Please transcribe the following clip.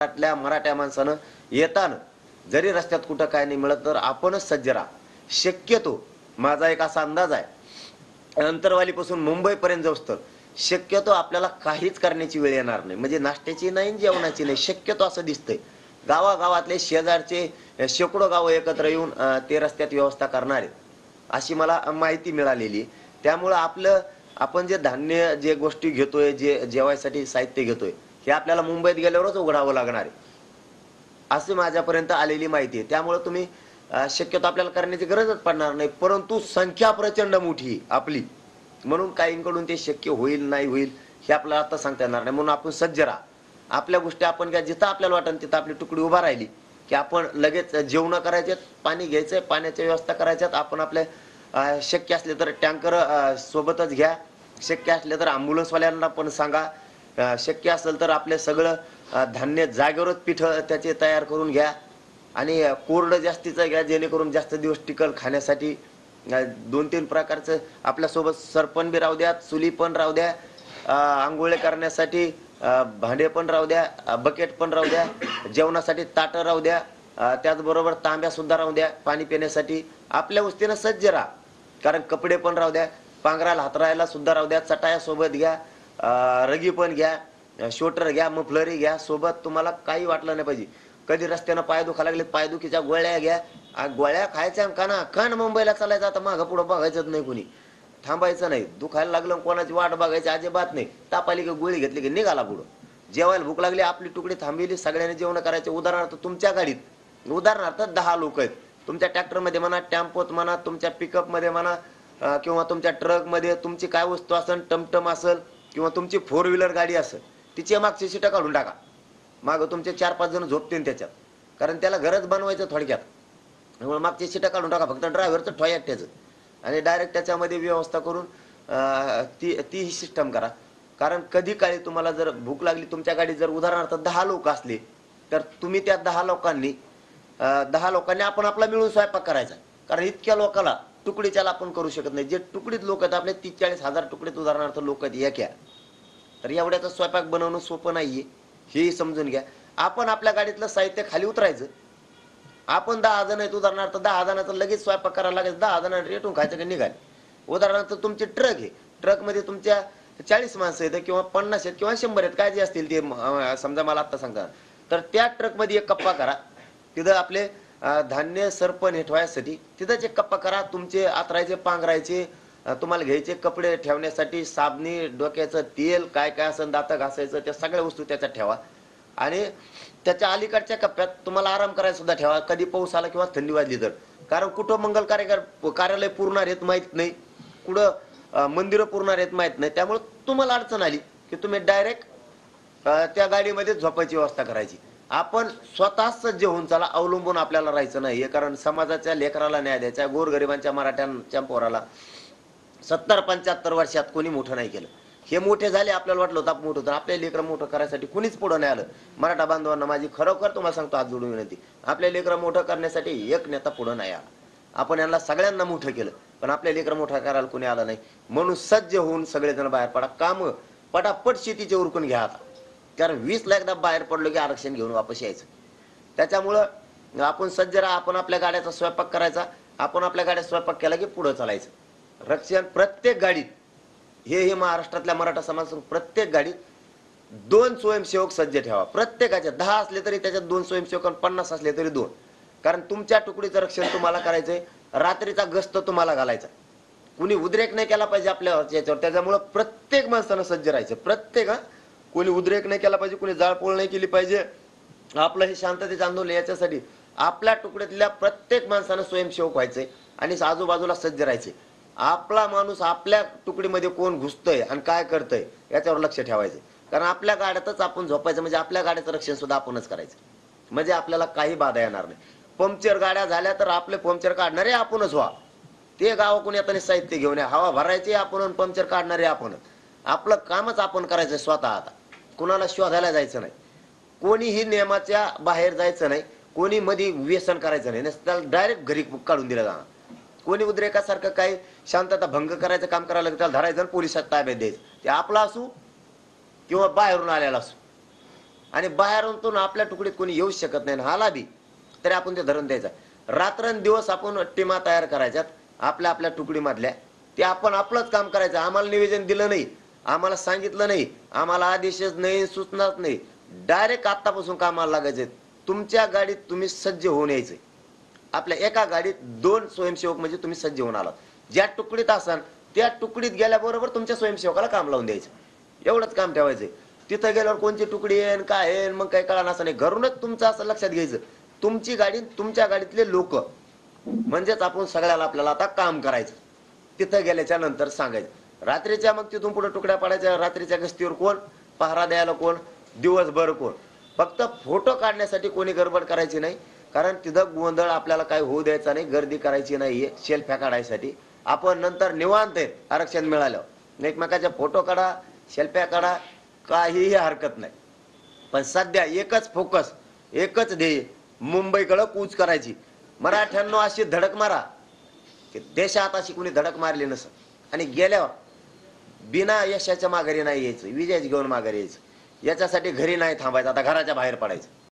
महाराष्ट्रातल्या मराठा माणसानं येताना जरी रस्त्यात कुठं काय नाही मिळत तर आपणच सज्ज राहा. शक्यतो माझा एक असा अंदाज आहे, अंतरवालीपासून मुंबईपर्यंत जाऊस तर शक्यतो आपल्याला काहीच करण्याची वेळ येणार नाही. म्हणजे नाश्त्याची नाही, जेवणाची नाही, शक्यतो असं दिसतंय. गावागावातले शेजारचे शेकडो गावं एकत्र येऊन ते रस्त्यात व्यवस्था करणार आहेत अशी मला माहिती मिळालेली. त्यामुळं आपण जे धान्य जे गोष्टी घेतोय, जे जेवायसाठी साहित्य घेतोय, हे आपल्याला मुंबईत गेल्यावरच उघडावं लागणार आहे अशी माझ्यापर्यंत आलेली माहिती आहे. त्यामुळे तुम्ही शक्यतो आपल्याला करण्याची गरजच पडणार नाही. परंतु संख्या प्रचंड मोठी आपली, म्हणून काहींकडून ते शक्य होईल नाही होईल हे आपल्याला आता सांगता येणार नाही. म्हणून आपण सज्ज राहा. आपल्या गोष्टी आपण काय जिथं आपल्याला वाटेल तिथं आपली तुकडी उभा राहिली की आपण लगेच जेवण करायचे, पाणी घ्यायचंय, पाण्याची व्यवस्था करायच्यात. आपण आपले शक्य असले तर टँकर सोबतच घ्या, शक्य असले तर ॲम्ब्युलन्सवाल्यांना पण सांगा, शक्य असेल तर आपले सगळं धान्य जागेवरच पीठ त्याचे तयार करून घ्या आणि कोरडं जास्तीचं घ्या जेणेकरून जास्त दिवस टिकल खाण्यासाठी. 2-3 प्रकारचं आपल्यासोबत सरपण बी राहू द्या, चुली पण राहू द्या, आंघोळे करण्यासाठी भांडे पण राहू द्या, बकेट पण राहू द्या, जेवणासाठी ताटं राहू द्या, त्याचबरोबर तांब्या सुद्धा राहू द्या पाणी पिण्यासाठी. आपल्या वस्तीनं सज्ज राहा. कारण कपडे पण राहू द्या, पांघरायला हातरायला सुद्धा राहू द्या, चटाया सोबत घ्या, रगी पण घ्या, शोटर घ्या, मफलरी घ्या सोबत. तुम्हाला काही वाटलं नाही पाहिजे. कधी रस्त्यानं पाय दुखा लागले, पायदुखीच्या गोळ्या घ्या. गोळ्या खायच्या कान मुंबईला चालायचं, आता मागं पुढं बघायचंच नाही, कुणी थांबायचं नाही. दुखायला लागलं कोणाची वाट बघायची अजिबात नाही. ताप आली की गोळी घेतली की निघाला पुढं. जेवायला भूक लागली, आपली तुकडी थांबली, सगळ्यांनी जेवण करायचे. उदाहरणार्थ तुमच्या गाडीत उदाहरणार्थ 10 लोक आहेत. तुमच्या ट्रॅक्टरमध्ये म्हणा, टेम्पोत म्हणा, तुमच्या पिकअपमध्ये म्हणा, किंवा तुमच्या ट्रकमध्ये तुमची काय वस्तू असेल, टमटम असेल किंवा तुमची 4 व्हीलर गाडी असेल, तिची मागची सीटं काढून टाका. मागं तुमचे 4-5 जण झोपतील त्याच्यात, कारण त्याला घरच बनवायचं थोडक्यात. त्यामुळे मागची सीटं काढून टाका, फक्त ड्रायव्हरचं ठोय एकट्याचं, आणि डायरेक्ट त्याच्यामध्ये व्यवस्था करून ती ही सिस्टम करा. कारण कधी काळी तुम्हाला जर भूक लागली, तुमच्या गाडीत जर उदाहरणार्थ 10 लोक असले तर तुम्ही त्या 10 लोकांनी आपण आपला मिळून स्वयंपाक करायचा. कारण इतक्या लोकांना तुकडीच्याला आपण करू शकत नाही. जे तुकडीत लोक आहेत आपले 30-40 हजार तुकडीत उदाहरणार्थ लोक आहेत एका, तर एवढ्याचा स्वयंपाक बनवणं सोपं नाहीये, हेही समजून घ्या. आपण आपल्या गाडीतलं साहित्य खाली उतरायचं. आपण 10 जण आहेत उदाहरणार्थ, 10 जणांचा लगेच स्वयंपाक करायला लागेल, 10 जणांना रेटून खायचं की निघाले. उदाहरणार्थ तुमचे ट्रक आहे, ट्रकमध्ये तुमच्या 40 माणसं आहेत किंवा 50 आहेत किंवा 100 आहेत, काय जे असतील ते समजा मला आता सांगता, तर त्या ट्रकमध्ये एक कप्पा करा. तिथं आपले धान्य सरपण हे ठेवायसाठी तिथंच एक कप्पा करा. तुमचे आतरायचे, पांघरायचे, तुम्हाला घ्यायचे कपडे ठेवण्यासाठी, साबणी, डोक्याचं तेल, काय काय असेल, दात घासायचं, त्या सगळ्या वस्तू त्याच्यात ठेवा. आणि त्याच्या अलीकडच्या कप्प्यात तुम्हाला आराम करायला सुद्धा ठेवा, कधी पाऊस आला किंवा थंडी वाजली तर. कारण कुठं मंगल कार्यालय पुरणार आहेत माहीत नाही, कुठं मंदिरं पुरणार आहेत माहीत नाही. त्यामुळे तुम्हाला अडचण आली की तुम्ही डायरेक्ट त्या गाडीमध्ये झोपायची व्यवस्था करायची. आपण स्वतः सज्ज होऊन चला, अवलंबून आपल्याला राहायचं नाही. कारण समाजाच्या लेकराला न्याय द्यायचा, गोरगरिबांच्या मराठ्यांच्या पोराला 70-75 वर्षात कोणी मोठं नाही केलं. हे मोठे झाले, आपल्याला वाटलं होतं आपण मोठं होतं, आपल्या लेकरं मोठं करायसाठी कुणीच पुढं नाही आलं. मराठा बांधवांना माझी खरोखर तुम्हाला सांगतो हात जोडून विनंती, आपल्या लेकरं मोठं करण्यासाठी एक नेता पुढं नाही आला. आपण यांना सगळ्यांना मोठं केलं, पण आपल्या लेकरं मोठं करायला कोणी आलं नाही. म्हणून सज्ज होऊन सगळेजण बाहेर पडा. काम पटापट शेतीचे उरकून घ्या आता. कारण 20ला एकदा बाहेर पडलो की आरक्षण घेऊन वापस यायचं. त्याच्यामुळं आपण सज्ज राहा. आपण आपल्या गाड्याचा स्वयंपाक करायचा, आपण आपल्या गाड्यात स्वयंपाक केला की पुढं चालायचं. रक्षण प्रत्येक गाडीत, हे महाराष्ट्रातल्या मराठा समाज प्रत्येक गाडीत 2 स्वयंसेवक सज्ज ठेवा. प्रत्येकाच्या 10 असले तरी त्याच्यात 2 स्वयंसेवक, 50 असले तरी 2. कारण तुमच्या तुकडीचं रक्षण तुम्हाला करायचंय, रात्रीचा गस्त तुम्हाला घालायचा. कुणी उद्रेक नाही केला पाहिजे आपल्या याच्यावर. त्याच्यामुळं प्रत्येक माणसानं सज्ज राहायचं. प्रत्येक कोणी उद्रेक नाही केला पाहिजे, कोणी जाळपोळ नाही केली पाहिजे. आपलं हे शांततेचं आंदोलन याच्यासाठी आपल्या तुकड्यातल्या प्रत्येक माणसानं स्वयंसेवक व्हायचंय आणि आजूबाजूला सज्ज राहायचे. आपला माणूस आपल्या तुकडीमध्ये कोण घुसतोय आणि काय करतंय याच्यावर लक्ष ठेवायचं. कारण आपल्या गाड्यातच आपण झोपायचं, म्हणजे आपल्या गाड्याचं रक्षण सुद्धा आपणच करायचं, म्हणजे आपल्याला काही बाधा येणार नाही. पंक्चर गाड्या झाल्या तर आपले पंक्चर काढणारे आपणच व्हा. ते गावाकडून येताना साहित्य घेऊन या, हवा भरायची आपण, पंक्चर काढणारे आपण. आपलं कामच आपण करायचं स्वतः. आता कुणाला शोधायला जायचं नाही, कोणीही नियमाच्या बाहेर जायचं नाही, कोणी मध्ये व्यसन करायचं नाही, त्याला डायरेक्ट घरी काढून दिलं जाणार. कोणी उद्रेकासारखं काही शांतता भंग करायचं काम करायला त्याला धरायचं, पोलिसात ताब्यात द्यायचं. ते आपला असू किंवा बाहेरून आलेला असू. आणि बाहेरून आपल्या तुकडीत कोणी येऊ शकत नाही, आला बी तरी आपण ते धरून द्यायचं. रात्रंदिवस आपण टीमा तयार करायच्यात आपल्या आपल्या तुकडीमधल्या, ते आपण आपलंच काम करायचं. आम्हाला निवेदन दिलं नाही, आम्हाला सांगितलं नाही, आम्हाला आदेशच नाही, सूचनाच नाही, डायरेक्ट आत्तापासून कामाला लागायचे. तुमच्या गाडीत तुम्ही सज्ज होऊन यायचे. आपल्या एका गाडीत 2 स्वयंसेवक म्हणजे तुम्ही सज्ज होऊन आलात. ज्या तुकडीत असाल त्या तुकडीत गेल्याबरोबर तुमच्या स्वयंसेवकाला काम लावून द्यायचं, एवढंच काम ठेवायचं. तिथं गेल्यावर कोणती तुकडी येईन काय येईन मग काही कळणार असं नाही. घरूनच तुमचं असं लक्षात घ्यायचं, तुमची गाडी तुमच्या गाडीतले लोक म्हणजेच आपण सगळ्याला आपल्याला आता काम करायचं. तिथं गेल्याच्या नंतर सांगायचं. रात्रीच्या मग तिथून पुढे तुकड्या पडायच्या. रात्रीच्या गस्तीवर कोण, पहारा द्यायला कोण, दिवसभर कोण. फक्त फोटो काढण्यासाठी कोणी गडबड करायची नाही, कारण तिथं गोंधळ आपल्याला काय होऊ द्यायचा नाही, गर्दी करायची नाहीये. सेल्फ्या काढायसाठी आपण नंतर निवांत आहे, आरक्षण मिळाल्यावर एकमेकाचे फोटो काढा, सेल्फ्या काढा, काहीही हरकत नाही. पण सध्या एकच फोकस, एकच ध्येय, मुंबईकडे कूच करायची. मराठ्यांनो अशी धडक मारा की देशात अशी कोणी धडक मारली नसं. आणि गेल्यावर बिना यशाच्या माघारी नाही यायचं, विजयाच घेऊन माघारी यायचं. याच्यासाठी घरी नाही थांबायचं, आता घराच्या बाहेर पडायचं.